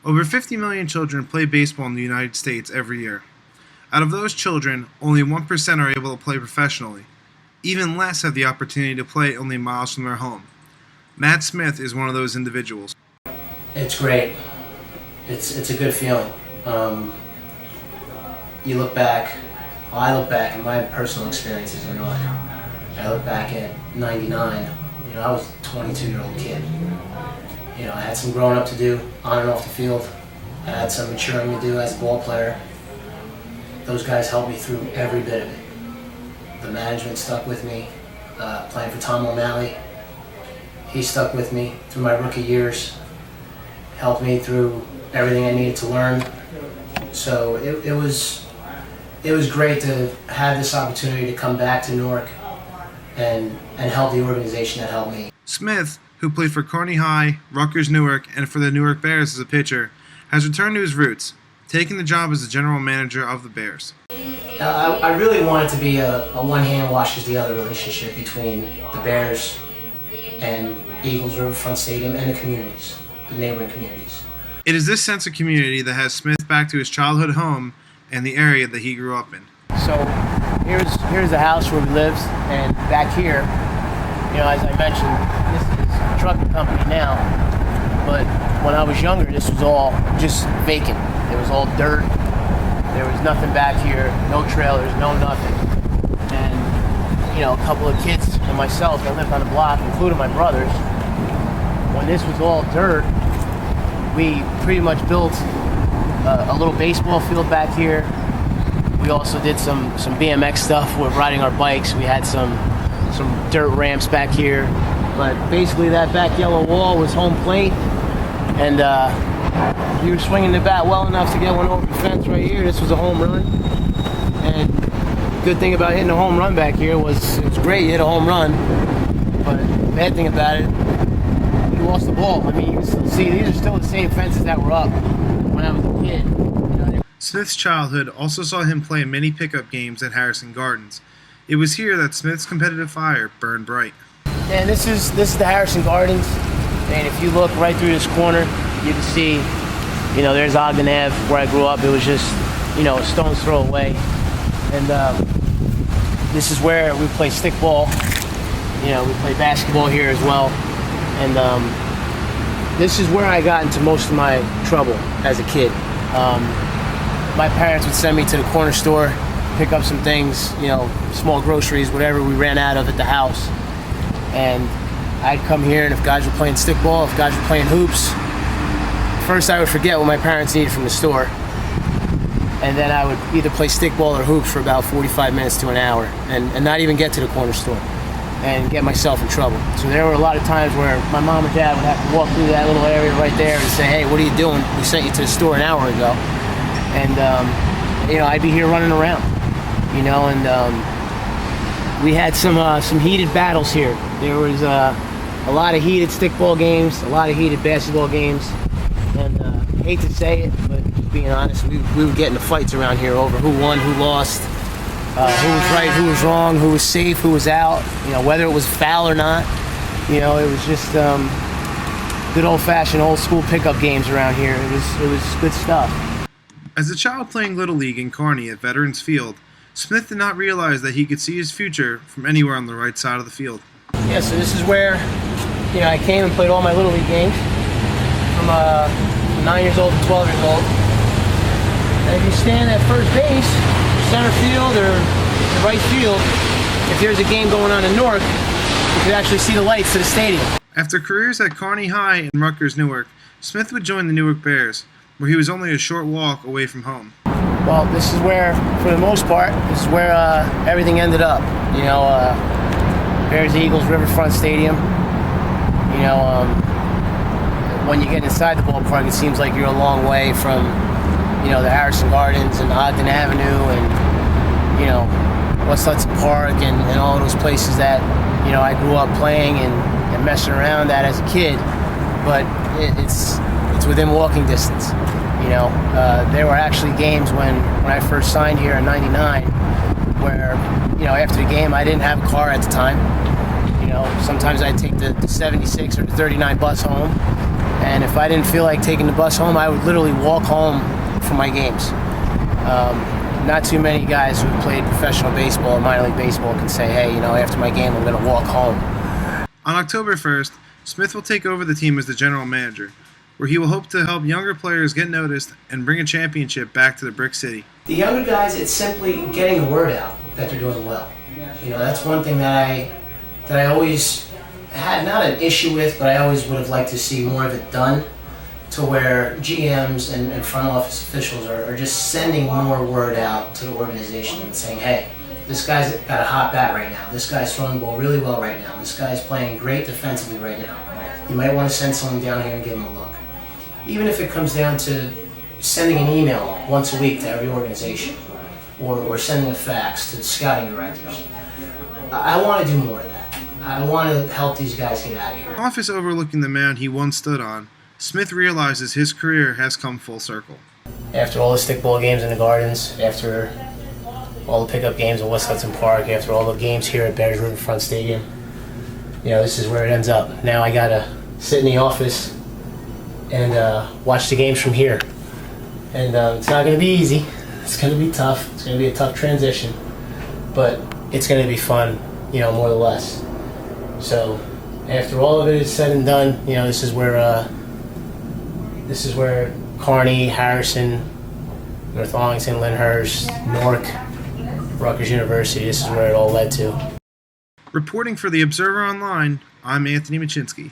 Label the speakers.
Speaker 1: Over 50 million children play baseball in the United States every year. Out of those children, only 1% are able to play professionally. Even less have the opportunity to play only miles from their home. Matt Smith is one of those individuals.
Speaker 2: It's great. It's a good feeling. You look back, I look back at my personal experiences in Newark. I look back at '99. I was a 22-year-old kid. I had some growing up to do on and off the field. I had some maturing to do as a ball player. Those guys helped me through every bit of it. The management stuck with me. Playing for Tom O'Malley, he stuck with me through my rookie years. Helped me through everything I needed to learn. So it was great to have this opportunity to come back to Newark and help the organization that helped me.
Speaker 1: Smith, who played for Kearny High, Rutgers Newark, and for the Newark Bears as a pitcher, has returned to his roots, taking the job as the general manager of the Bears.
Speaker 2: I really want it to be a one-hand washes the other relationship between the Bears and Eagles Riverfront Stadium and the communities, the neighboring communities.
Speaker 1: It is this sense of community that has Smith back to his childhood home and the area that he grew up in.
Speaker 2: So here's the house where we lived, and back here, as I mentioned, this is a trucking company now, but when I was younger, this was all just vacant. It was all dirt. There was nothing back here, no trailers, no nothing. And, a couple of kids and myself that lived on the block, including my brothers, when this was all dirt, we pretty much built a little baseball field back here. We also did some BMX stuff with riding our bikes. We had some dirt ramps back here. But basically that back yellow wall was home plate. And if you were swinging the bat well enough to get one over the fence right here, this was a home run. And the good thing about hitting a home run back here was it's great, you hit a home run. But the bad thing about it, you lost the ball. I mean, you can still see these are still the same fences that were up when I was a kid.
Speaker 1: Smith's childhood also saw him play many pickup games at Harrison Gardens. It was here that Smith's competitive fire burned bright.
Speaker 2: And this is the Harrison Gardens. And if you look right through this corner, you can see, there's Ogden Ave where I grew up. It was just, a stone's throw away. And this is where we play stickball. We play basketball here as well. And this is where I got into most of my trouble as a kid. My parents would send me to the corner store, pick up some things, small groceries, whatever we ran out of at the house. And I'd come here, and if guys were playing stickball, if guys were playing hoops, first I would forget what my parents needed from the store. And then I would either play stickball or hoops for about 45 minutes to an hour and not even get to the corner store and get myself in trouble. So there were a lot of times where my mom or dad would have to walk through that little area right there and say, "Hey, what are you doing? We sent you to the store an hour ago." And, I'd be here running around, and we had some heated battles here. There was a lot of heated stickball games, a lot of heated basketball games, and I hate to say it, but just being honest, we would get into fights around here over who won, who lost, who was right, who was wrong, who was safe, who was out, whether it was foul or not. It was just good old-fashioned, old-school pickup games around here. It was good stuff.
Speaker 1: As a child playing Little League in Kearny at Veterans Field, Smith did not realize that he could see his future from anywhere on the right side of the field.
Speaker 2: Yeah, so this is where, I came and played all my Little League games from 9 years old to 12 years old. And if you stand at first base, center field, or the right field, if there's a game going on in Newark, you could actually see the lights to the stadium.
Speaker 1: After careers at Kearny High and Rutgers Newark, Smith would join the Newark Bears, where he was only a short walk away from home.
Speaker 2: Well, this is where, for the most part, this is where everything ended up. Bears Eagles Riverfront Stadium. When you get inside the ballpark, it seems like you're a long way from, the Harrison Gardens and Ogden Avenue and, West Hudson Park and all those places that, I grew up playing and messing around at as a kid. But it's within walking distance. There were actually games when I first signed here in '99 where, after the game I didn't have a car at the time. Sometimes I'd take the 76 or the 39 bus home, And if I didn't feel like taking the bus home, I would literally walk home from my games. Not too many guys who played professional baseball or minor league baseball can say, hey, after my game, I'm going to walk home.
Speaker 1: On October 1st, Smith will take over the team as the general manager, where he will hope to help younger players get noticed and bring a championship back to the Brick City.
Speaker 2: The younger guys, it's simply getting the word out that they're doing well. That's one thing that I always had not an issue with, but I always would have liked to see more of it done, to where GMs and front office officials are just sending more word out to the organization and saying, hey, this guy's got a hot bat right now. This guy's throwing the ball really well right now. This guy's playing great defensively right now. You might want to send someone down here and give him a look. Even if it comes down to sending an email once a week to every organization, or sending a fax to the scouting directors. I want to do more of that. I want to help these guys get out of here.
Speaker 1: In an office overlooking the mound he once stood on, Smith realizes his career has come full circle.
Speaker 2: After all the stickball games in the Gardens, after all the pickup games in West Hudson Park, after all the games here at Bears Riverfront Stadium, this is where it ends up. Now I gotta sit in the office and watch the games from here. And it's not gonna be easy. It's gonna be tough. It's gonna be a tough transition, but it's gonna be fun, more or less. So after all of it is said and done, this is where Kearny, Harrison, North Arlington, Lyndhurst, Newark, Rutgers University, this is where it all led to.
Speaker 1: Reporting for The Observer Online, I'm Anthony Machinsky.